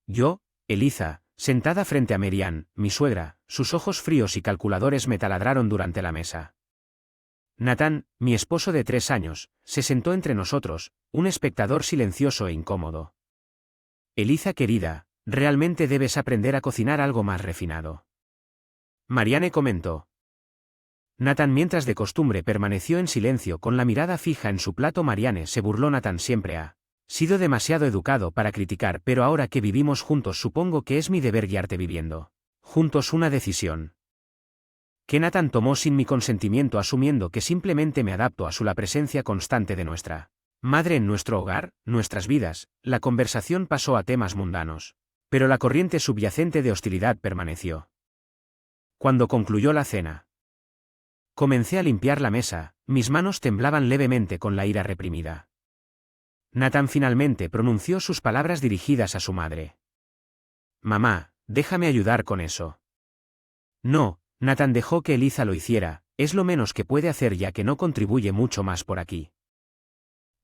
Yo, Eliza, sentada frente a Merian, mi suegra, sus ojos fríos y calculadores me taladraron durante la mesa. Nathan, mi esposo de 3 años, se sentó entre nosotros, un espectador silencioso e incómodo. Eliza querida, realmente debes aprender a cocinar algo más refinado. Marianne comentó. Nathan, mientras de costumbre permaneció en silencio con la mirada fija en su plato. Marianne se burló. Nathan siempre ha sido demasiado educado para criticar, pero ahora que vivimos juntos supongo que es mi deber guiarte viviendo juntos una decisión que Nathan tomó sin mi consentimiento, asumiendo que simplemente me adapto a la presencia constante de nuestra madre en nuestro hogar, nuestras vidas. La conversación pasó a temas mundanos, pero la corriente subyacente de hostilidad permaneció. Cuando concluyó la cena, comencé a limpiar la mesa, mis manos temblaban levemente con la ira reprimida. Nathan finalmente pronunció sus palabras dirigidas a su madre. Mamá, déjame ayudar con eso. No, Nathan dejó que Eliza lo hiciera, es lo menos que puede hacer ya que no contribuye mucho más por aquí.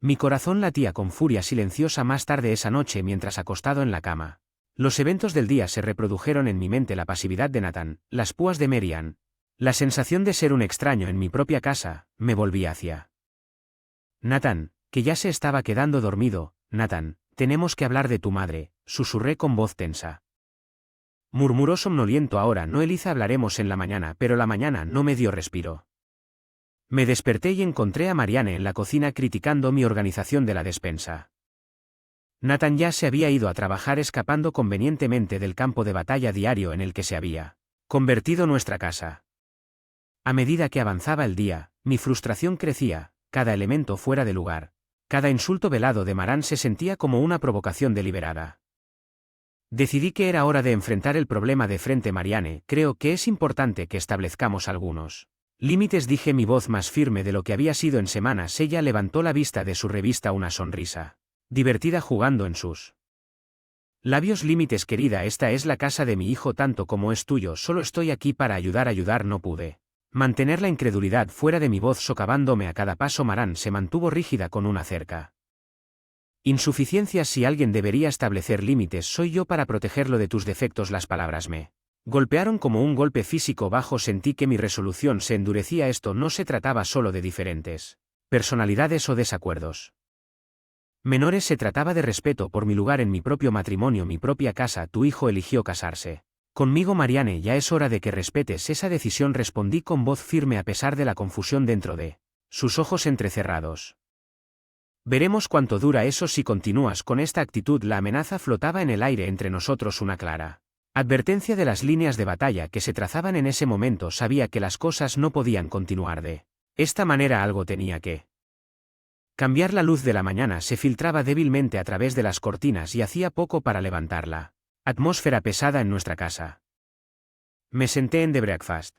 Mi corazón latía con furia silenciosa. Más tarde esa noche, mientras acostado en la cama, los eventos del día se reprodujeron en mi mente: la pasividad de Nathan, las púas de Merian, la sensación de ser un extraño en mi propia casa. Me volví hacia Nathan, que ya se estaba quedando dormido. Nathan, tenemos que hablar de tu madre, susurré con voz tensa. Murmuró somnoliento. Ahora no, Eliza, hablaremos en la mañana, pero la mañana no me dio respiro. Me desperté y encontré a Marianne en la cocina criticando mi organización de la despensa. Nathan ya se había ido a trabajar, escapando convenientemente del campo de batalla diario en el que se había convertido nuestra casa. A medida que avanzaba el día, mi frustración crecía, cada elemento fuera de lugar, cada insulto velado de Maran se sentía como una provocación deliberada. Decidí que era hora de enfrentar el problema de frente. Marianne, creo que es importante que establezcamos algunos límites, dije, mi voz más firme de lo que había sido en semanas. Ella levantó la vista de su revista, una sonrisa divertida jugando en sus labios. Límites, querida, esta es la casa de mi hijo tanto como es tuyo, solo estoy aquí para ayudar. No pude mantener la incredulidad fuera de mi voz, socavándome a cada paso. Maran se mantuvo rígida con una cerca. Insuficiencias. Si alguien debería establecer límites, soy yo para protegerlo de tus defectos. Las palabras me golpearon como un golpe físico bajo. Sentí que mi resolución se endurecía. Esto no se trataba solo de diferentes personalidades o desacuerdos menores, se trataba de respeto por mi lugar en mi propio matrimonio, mi propia casa. Tu hijo eligió casarse conmigo, Marianne, ya es hora de que respetes esa decisión, respondí con voz firme a pesar de la confusión dentro de sus ojos entrecerrados. Veremos cuánto dura eso si continúas con esta actitud. La amenaza flotaba en el aire entre nosotros, una clara advertencia de las líneas de batalla que se trazaban en ese momento. Sabía que las cosas no podían continuar de esta manera, algo tenía que cambiar. La luz de la mañana se filtraba débilmente a través de las cortinas y hacía poco para levantar la atmósfera pesada en nuestra casa. Me senté en The Breakfast.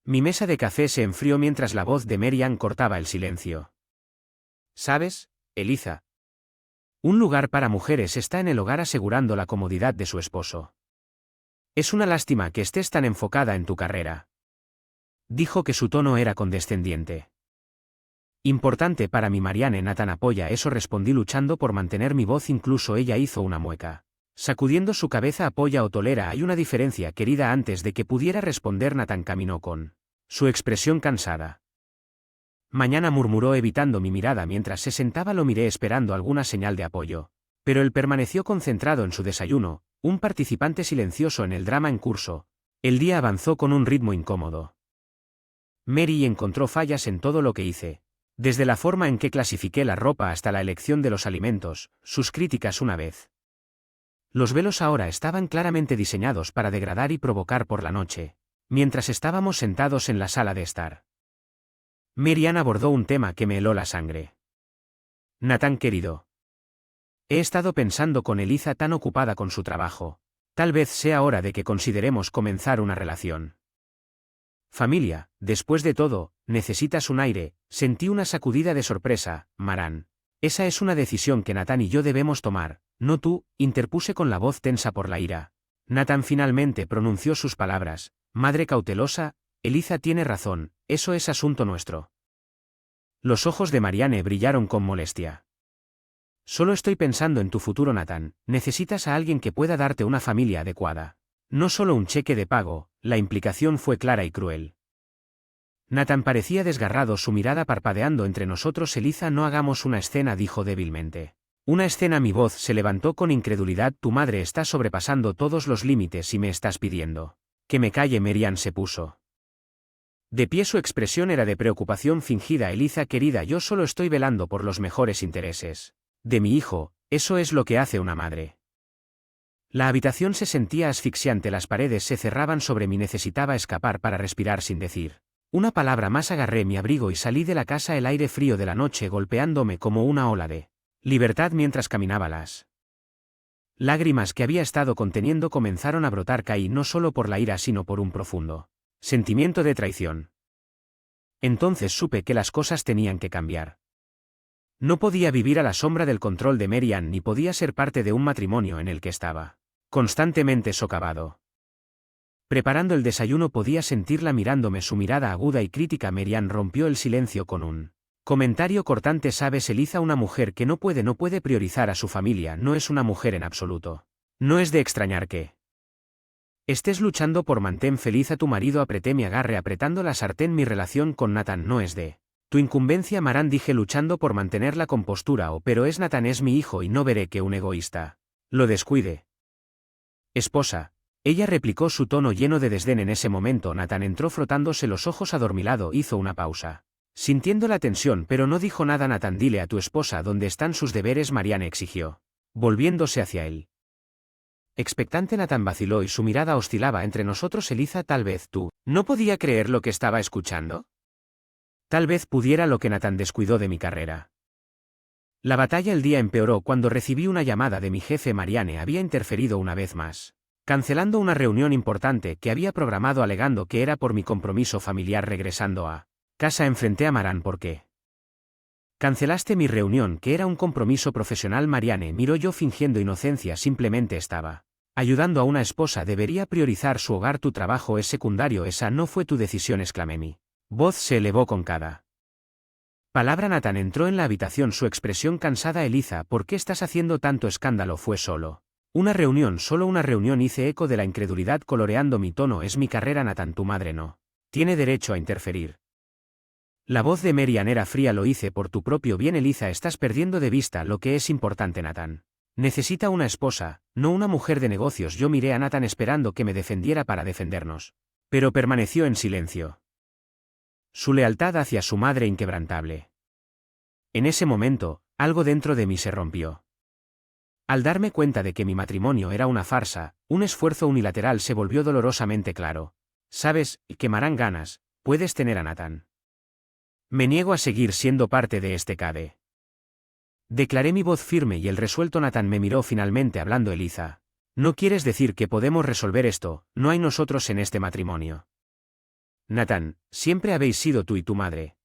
Mi mesa de café se enfrió mientras la voz de Merian cortaba el silencio. ¿Sabes, Eliza? Un lugar para mujeres está en el hogar asegurando la comodidad de su esposo. Es una lástima que estés tan enfocada en tu carrera. Dijo que su tono era condescendiente. Importante para mi, Marianne. Nathan apoya eso, respondí luchando por mantener mi voz. Incluso ella hizo una mueca, sacudiendo su cabeza. Apoya o tolera. Hay una diferencia, querida. Antes de que pudiera responder, Nathan caminó con su expresión cansada. Mañana, murmuró evitando mi mirada mientras se sentaba. Lo miré esperando alguna señal de apoyo, pero él permaneció concentrado en su desayuno, un participante silencioso en el drama en curso. El día avanzó con un ritmo incómodo. Mary encontró fallas en todo lo que hice, desde la forma en que clasifiqué la ropa hasta la elección de los alimentos. Sus críticas una vez. Los velos ahora estaban claramente diseñados para degradar y provocar por la noche, mientras estábamos sentados en la sala de estar. Merian abordó un tema que me heló la sangre. Nathan, querido. He estado pensando con Eliza tan ocupada con su trabajo. Tal vez sea hora de que consideremos comenzar una relación. Familia, después de todo, necesitas un aire. Sentí una sacudida de sorpresa, Maran. Esa es una decisión que Nathan y yo debemos tomar, no tú, interpuse con la voz tensa por la ira. Nathan finalmente pronunció sus palabras. Madre cautelosa, Eliza tiene razón, eso es asunto nuestro. Los ojos de Marianne brillaron con molestia. Solo estoy pensando en tu futuro, Nathan. Necesitas a alguien que pueda darte una familia adecuada. No solo un cheque de pago. La implicación fue clara y cruel. Nathan parecía desgarrado, su mirada parpadeando. Entre nosotros, Eliza, no hagamos una escena, dijo débilmente. Una escena. Mi voz se levantó con incredulidad. Tu madre está sobrepasando todos los límites y me estás pidiendo que me calle. Marianne se puso de pie, su expresión era de preocupación fingida. Eliza querida, yo solo estoy velando por los mejores intereses de mi hijo, eso es lo que hace una madre. La habitación se sentía asfixiante, las paredes se cerraban sobre mí, necesitaba escapar para respirar sin decir una palabra más. Agarré mi abrigo y salí de la casa, el aire frío de la noche golpeándome como una ola de libertad mientras caminaba. Las lágrimas que había estado conteniendo comenzaron a brotar. Caí no solo por la ira sino por un profundo sentimiento de traición. Entonces supe que las cosas tenían que cambiar. No podía vivir a la sombra del control de Marianne, ni podía ser parte de un matrimonio en el que estaba constantemente socavado. Preparando el desayuno podía sentirla mirándome, su mirada aguda y crítica. Marianne rompió el silencio con un comentario cortante. Sabes, Eliza, una mujer que no puede priorizar a su familia no es una mujer en absoluto. No es de extrañar que estés luchando por mantén feliz a tu marido. Apreté mi agarre apretando la sartén. Mi relación con Nathan no es de tu incumbencia, Maran, dije luchando por mantener la compostura. Pero es Nathan, es mi hijo y no veré que un egoísta lo descuide. Esposa. Ella replicó, su tono lleno de desdén. En ese momento Nathan entró frotándose los ojos adormilado. Hizo una pausa, sintiendo la tensión, pero no dijo nada. Nathan, dile a tu esposa dónde están sus deberes, Marianne exigió, volviéndose hacia él. Expectante, Nathan vaciló y su mirada oscilaba. Entre nosotros, Eliza, tal vez tú no podía creer lo que estaba escuchando. Tal vez pudiera. Lo que Nathan descuidó de mi carrera. La batalla. El día empeoró cuando recibí una llamada de mi jefe. Marianne había interferido una vez más, cancelando una reunión importante que había programado, alegando que era por mi compromiso familiar. Regresando a casa enfrenté a Maran. ¿Por qué cancelaste mi reunión? Que era un compromiso profesional. Marianne miró, yo fingiendo inocencia. Simplemente estaba ayudando a una esposa. Debería priorizar su hogar. Tu trabajo es secundario. Esa no fue tu decisión, exclamé. Mi voz se elevó con cada palabra. Nathan entró en la habitación, su expresión cansada. Eliza, ¿por qué estás haciendo tanto escándalo? Fue solo una reunión, solo una reunión. Hice eco de la incredulidad coloreando mi tono. Es mi carrera, Nathan, tu madre no tiene derecho a interferir. La voz de Marianne era fría. Lo hice por tu propio bien, Eliza, estás perdiendo de vista lo que es importante. Nathan necesita una esposa, no una mujer de negocios. Yo miré a Nathan esperando que me defendiera para defendernos, pero permaneció en silencio. Su lealtad hacia su madre inquebrantable. En ese momento, algo dentro de mí se rompió. Al darme cuenta de que mi matrimonio era una farsa, un esfuerzo unilateral, se volvió dolorosamente claro. Sabes, quemarán ganas, puedes tener a Nathan. Me niego a seguir siendo parte de este cade. Declaré, mi voz firme y el resuelto. Nathan me miró finalmente hablando. Eliza, ¿no quieres decir que podemos resolver esto? No hay nosotros en este matrimonio. Nathan, siempre habéis sido tú y tu madre.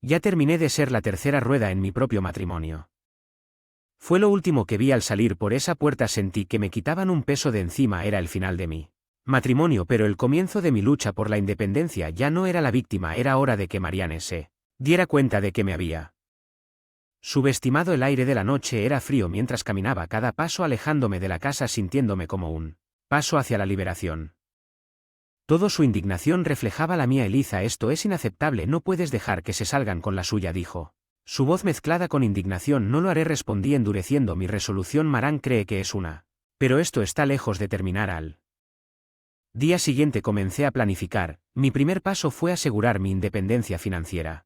Ya terminé de ser la tercera rueda en mi propio matrimonio. Fue lo último que vi al salir por esa puerta. Sentí que me quitaban un peso de encima. Era el final de mi matrimonio, pero el comienzo de mi lucha por la independencia. Ya no era la víctima, era hora de que Marianne se diera cuenta de que me había subestimado. El aire de la noche era frío mientras caminaba, cada paso alejándome de la casa, sintiéndome como un paso hacia la liberación. Todo su indignación reflejaba la mía. Eliza, esto es inaceptable, no puedes dejar que se salgan con la suya, dijo. Su voz mezclada con indignación. No lo haré, respondí endureciendo mi resolución. Maran cree que es una, pero esto está lejos de terminar. Al día siguiente comencé a planificar. Mi primer paso fue asegurar mi independencia financiera.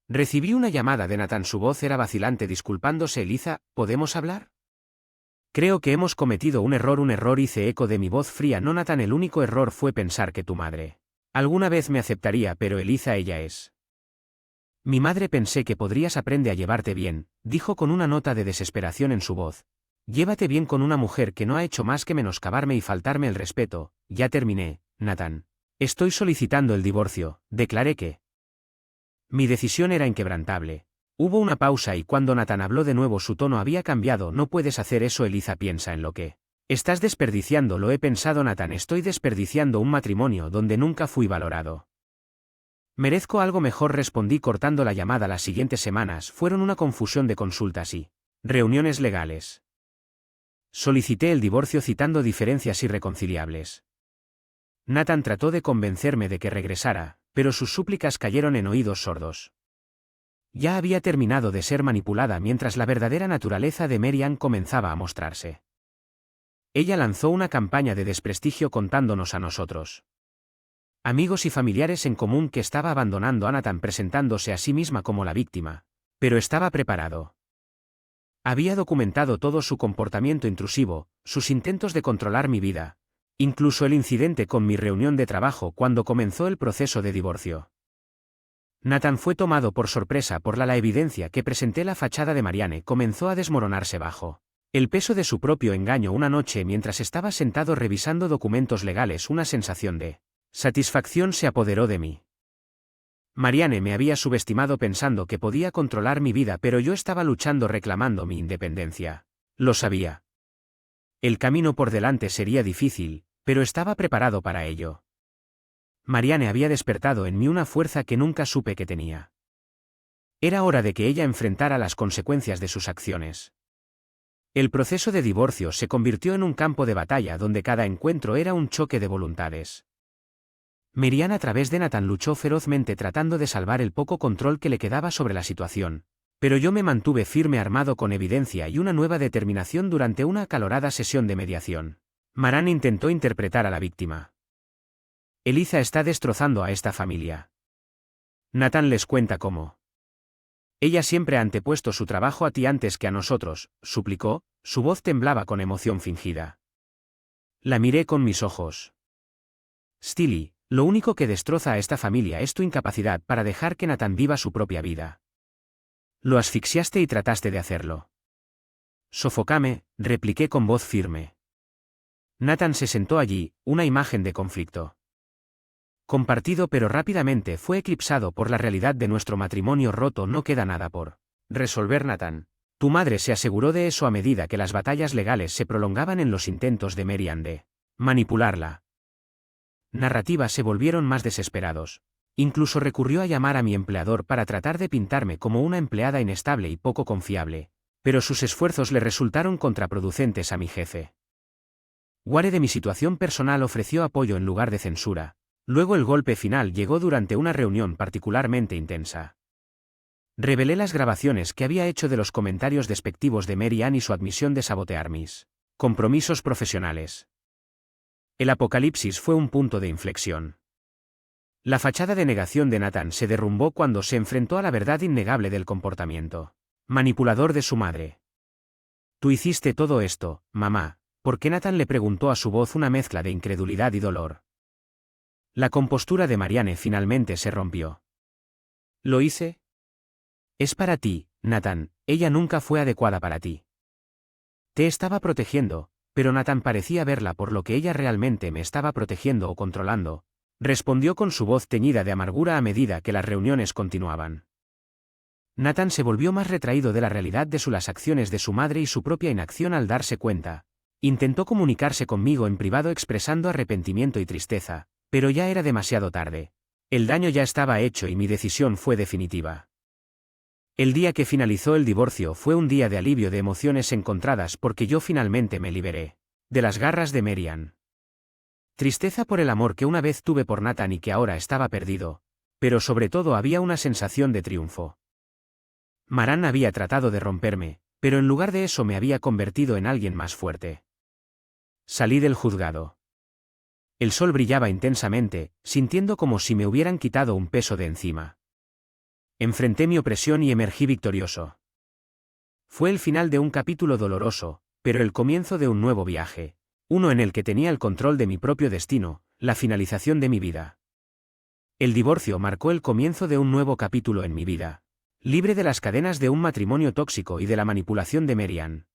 Recibí una llamada de Nathan, su voz era vacilante, disculpándose. Eliza, ¿podemos hablar? Creo que hemos cometido un error, hice eco de mi voz fría. No, Nathan, el único error fue pensar que tu madre alguna vez me aceptaría, pero Eliza, ella es mi madre. Pensé que podrías. Aprende a llevarte bien, dijo con una nota de desesperación en su voz. Llévate bien con una mujer que no ha hecho más que menoscabarme y faltarme el respeto. Ya terminé, Nathan. Estoy solicitando el divorcio, declaré que mi decisión era inquebrantable. Hubo una pausa y cuando Nathan habló de nuevo su tono había cambiado. No puedes hacer eso, Eliza, piensa en lo que estás desperdiciando. Lo he pensado, Nathan, estoy desperdiciando un matrimonio donde nunca fui valorado. Merezco algo mejor, respondí cortando la llamada. Las siguientes semanas fueron una confusión de consultas y Reuniones legales. Solicité el divorcio citando diferencias irreconciliables. Nathan trató de convencerme de que regresara, pero sus súplicas cayeron en oídos sordos. Ya había terminado de ser manipulada mientras la verdadera naturaleza de Mary comenzaba a mostrarse. Ella lanzó una campaña de desprestigio contándonos a nosotros, amigos y familiares en común, que estaba abandonando a Nathan presentándose a sí misma como la víctima, pero estaba preparado. Había documentado todo su comportamiento intrusivo, sus intentos de controlar mi vida, incluso el incidente con mi reunión de trabajo cuando comenzó el proceso de divorcio. Nathan fue tomado por sorpresa por la evidencia que presenté. La fachada de Marianne comenzó a desmoronarse bajo el peso de su propio engaño. Una noche, mientras estaba sentado revisando documentos legales, una sensación de satisfacción se apoderó de mí. Marianne me había subestimado pensando que podía controlar mi vida, pero yo estaba luchando, reclamando mi independencia. Lo sabía. El camino por delante sería difícil, pero estaba preparado para ello. Marianne había despertado en mí una fuerza que nunca supe que tenía. Era hora de que ella enfrentara las consecuencias de sus acciones. El proceso de divorcio se convirtió en un campo de batalla donde cada encuentro era un choque de voluntades. Marianne, a través de Nathan, luchó ferozmente tratando de salvar el poco control que le quedaba sobre la situación, pero yo me mantuve firme, armado con evidencia y una nueva determinación durante una acalorada sesión de mediación. Marianne intentó interpretar a la víctima. Eliza está destrozando a esta familia. Nathan les cuenta cómo ella siempre ha antepuesto su trabajo a ti antes que a nosotros, suplicó, su voz temblaba con emoción fingida. La miré con mis ojos. Steely, lo único que destroza a esta familia es tu incapacidad para dejar que Nathan viva su propia vida. Lo asfixiaste y trataste de hacerlo. Sofócame, repliqué con voz firme. Nathan se sentó allí, una imagen de conflicto compartido, pero rápidamente fue eclipsado por la realidad de nuestro matrimonio roto. No queda nada por resolver, Nathan. Tu madre se aseguró de eso a medida que las batallas legales se prolongaban en los intentos de Marianne de manipularla. Narrativas se volvieron más desesperados. Incluso recurrió a llamar a mi empleador para tratar de pintarme como una empleada inestable y poco confiable, pero sus esfuerzos le resultaron contraproducentes a mi jefe. Ware, de mi situación personal, ofreció apoyo en lugar de censura. Luego el golpe final llegó durante una reunión particularmente intensa. Revelé las grabaciones que había hecho de los comentarios despectivos de Marianne y su admisión de sabotear mis compromisos profesionales. El apocalipsis fue un punto de inflexión. La fachada de negación de Nathan se derrumbó cuando se enfrentó a la verdad innegable del comportamiento manipulador de su madre. Tú hiciste todo esto, mamá, ¿por qué? Nathan le preguntó, a su voz una mezcla de incredulidad y dolor. La compostura de Marianne finalmente se rompió. ¿Lo hice? Es para ti, Nathan, ella nunca fue adecuada para ti. Te estaba protegiendo, pero Nathan parecía verla por lo que ella realmente me estaba protegiendo o controlando, respondió con su voz teñida de amargura a medida que las reuniones continuaban. Nathan se volvió más retraído de la realidad de las acciones de su madre y su propia inacción al darse cuenta. Intentó comunicarse conmigo en privado expresando arrepentimiento y tristeza, pero ya era demasiado tarde. El daño ya estaba hecho y mi decisión fue definitiva. El día que finalizó el divorcio fue un día de alivio, de emociones encontradas, porque yo finalmente me liberé de las garras de Marianne. Tristeza por el amor que una vez tuve por Nathan y que ahora estaba perdido, pero sobre todo había una sensación de triunfo. Marianne había tratado de romperme, pero en lugar de eso me había convertido en alguien más fuerte. Salí del juzgado. El sol brillaba intensamente, sintiendo como si me hubieran quitado un peso de encima. Enfrenté mi opresión y emergí victorioso. Fue el final de un capítulo doloroso, pero el comienzo de un nuevo viaje, uno en el que tenía el control de mi propio destino, la finalización de mi vida. El divorcio marcó el comienzo de un nuevo capítulo en mi vida, libre de las cadenas de un matrimonio tóxico y de la manipulación de Marianne.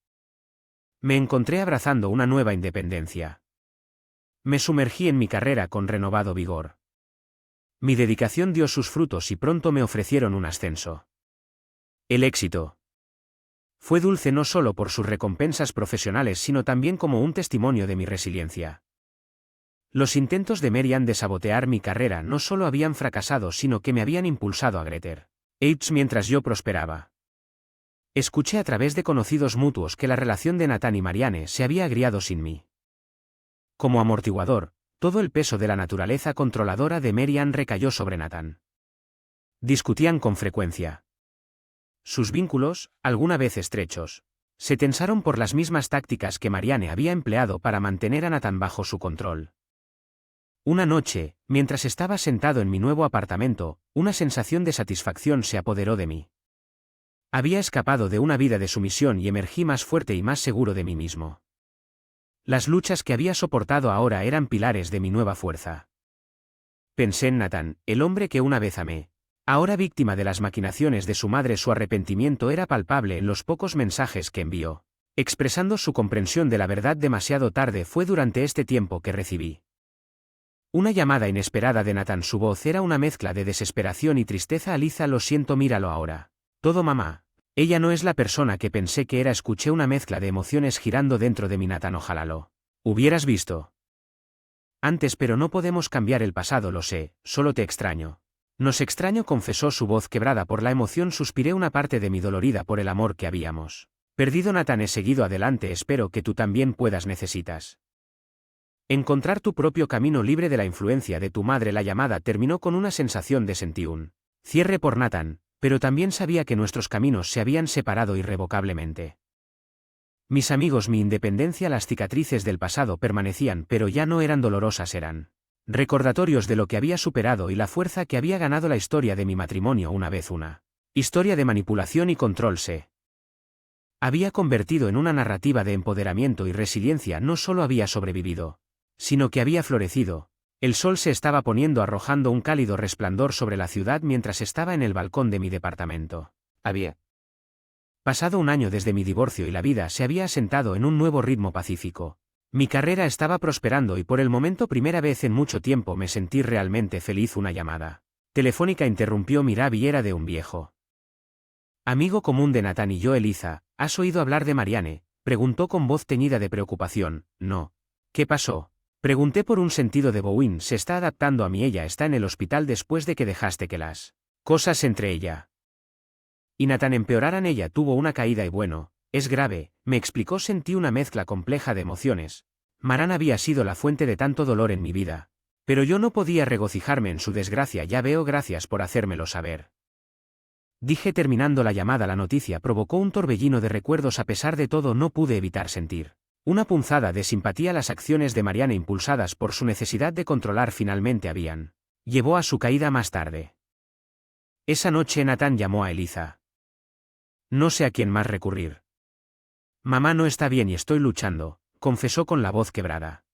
Me encontré abrazando una nueva independencia. Me sumergí en mi carrera con renovado vigor. Mi dedicación dio sus frutos y pronto me ofrecieron un ascenso. El éxito fue dulce no solo por sus recompensas profesionales, sino también como un testimonio de mi resiliencia. Los intentos de Marianne de sabotear mi carrera no solo habían fracasado, sino que me habían impulsado a Greater Heights mientras yo prosperaba. Escuché a través de conocidos mutuos que la relación de Nathan y Marianne se había agriado sin mí. Como amortiguador, todo el peso de la naturaleza controladora de Marianne recayó sobre Nathan. Discutían con frecuencia. Sus vínculos, alguna vez estrechos, se tensaron por las mismas tácticas que Marianne había empleado para mantener a Nathan bajo su control. Una noche, mientras estaba sentado en mi nuevo apartamento, una sensación de satisfacción se apoderó de mí. Había escapado de una vida de sumisión y emergí más fuerte y más seguro de mí mismo. Las luchas que había soportado ahora eran pilares de mi nueva fuerza. Pensé en Nathan, el hombre que una vez amé. Ahora víctima de las maquinaciones de su madre, su arrepentimiento era palpable en los pocos mensajes que envió. Expresando su comprensión de la verdad demasiado tarde fue durante este tiempo que recibí una llamada inesperada de Nathan. Su voz era una mezcla de desesperación y tristeza. Aliza, lo siento, míralo ahora. Todo, mamá. Ella no es la persona que pensé que era. Escuché una mezcla de emociones girando dentro de mi Nathan. Ojalá lo hubieras visto antes, pero no podemos cambiar el pasado, lo sé, solo te extraño. Nos extraño, confesó, su voz quebrada por la emoción. Suspiré, una parte de mí dolorida por el amor que habíamos perdido. Nathan, he seguido adelante, espero que tú también puedas. Necesitas encontrar tu propio camino libre de la influencia de tu madre. La llamada terminó con una sensación de sentir un cierre por Nathan, pero también sabía que nuestros caminos se habían separado irrevocablemente. Mis amigos, mi independencia, las cicatrices del pasado permanecían, pero ya no eran dolorosas, eran recordatorios de lo que había superado y la fuerza que había ganado. La historia de mi matrimonio, una vez una historia de manipulación y control, se había convertido en una narrativa de empoderamiento y resiliencia. No solo había sobrevivido, sino que había florecido. El sol se estaba poniendo, arrojando un cálido resplandor sobre la ciudad mientras estaba en el balcón de mi departamento. Había pasado un año desde mi divorcio y la vida se había asentado en un nuevo ritmo pacífico. Mi carrera estaba prosperando y por el momento, primera vez en mucho tiempo, me sentí realmente feliz. Una llamada telefónica interrumpió mi rabia y era de un viejo amigo común de Nathan y yo. Eliza, ¿has oído hablar de Marianne?, preguntó con voz teñida de preocupación. No. ¿Qué pasó?, pregunté por un sentido de Bowen. Se está adaptando a mí. Ella está en el hospital después de que dejaste que las cosas entre ella y Nathan empeoraran. Ella tuvo una caída y bueno, es grave, me explicó. Sentí una mezcla compleja de emociones. Marianne había sido la fuente de tanto dolor en mi vida, pero yo no podía regocijarme en su desgracia. Ya veo, gracias por hacérmelo saber, dije terminando la llamada. La noticia provocó un torbellino de recuerdos. A pesar de todo, no pude evitar sentir una punzada de simpatía. Las acciones de Marianne, impulsadas por su necesidad de controlar, finalmente habían llevó a su caída más tarde. Esa noche Nathan llamó a Eliza. No sé a quién más recurrir. Mamá no está bien y estoy luchando, confesó con la voz quebrada.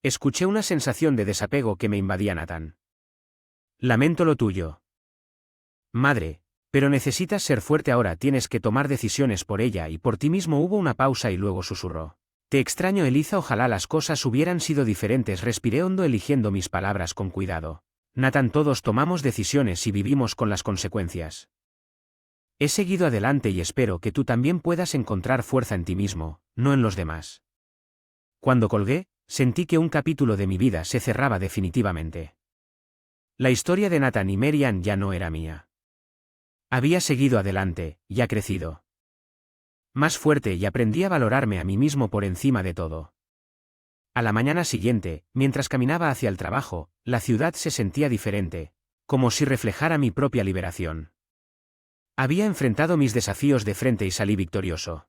Escuché una sensación de desapego que me invadía. Nathan. Lamento lo tuyo, madre, pero necesitas ser fuerte ahora. Tienes que tomar decisiones por ella y por ti mismo. Hubo una pausa y luego susurró. Te extraño, Eliza. Ojalá las cosas hubieran sido diferentes. Respiré hondo, eligiendo mis palabras con cuidado. Nathan, todos tomamos decisiones y vivimos con las consecuencias. He seguido adelante y espero que tú también puedas encontrar fuerza en ti mismo, no en los demás. Cuando colgué, sentí que un capítulo de mi vida se cerraba definitivamente. La historia de Nathan y Marianne ya no era mía. Había seguido adelante, ya crecido más fuerte, y aprendí a valorarme a mí mismo por encima de todo. A la mañana siguiente, mientras caminaba hacia el trabajo, la ciudad se sentía diferente, como si reflejara mi propia liberación. Había enfrentado mis desafíos de frente y salí victorioso.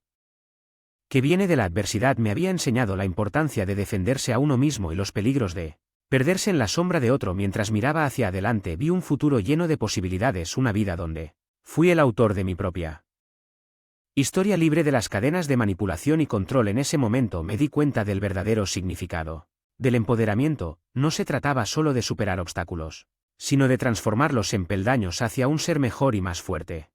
Que viene de la adversidad me había enseñado la importancia de defenderse a uno mismo y los peligros de perderse en la sombra de otro. Mientras miraba hacia adelante vi un futuro lleno de posibilidades, una vida donde fui el autor de mi propia historia, libre de las cadenas de manipulación y control. En ese momento me di cuenta del verdadero significado del empoderamiento. No se trataba solo de superar obstáculos, sino de transformarlos en peldaños hacia un ser mejor y más fuerte.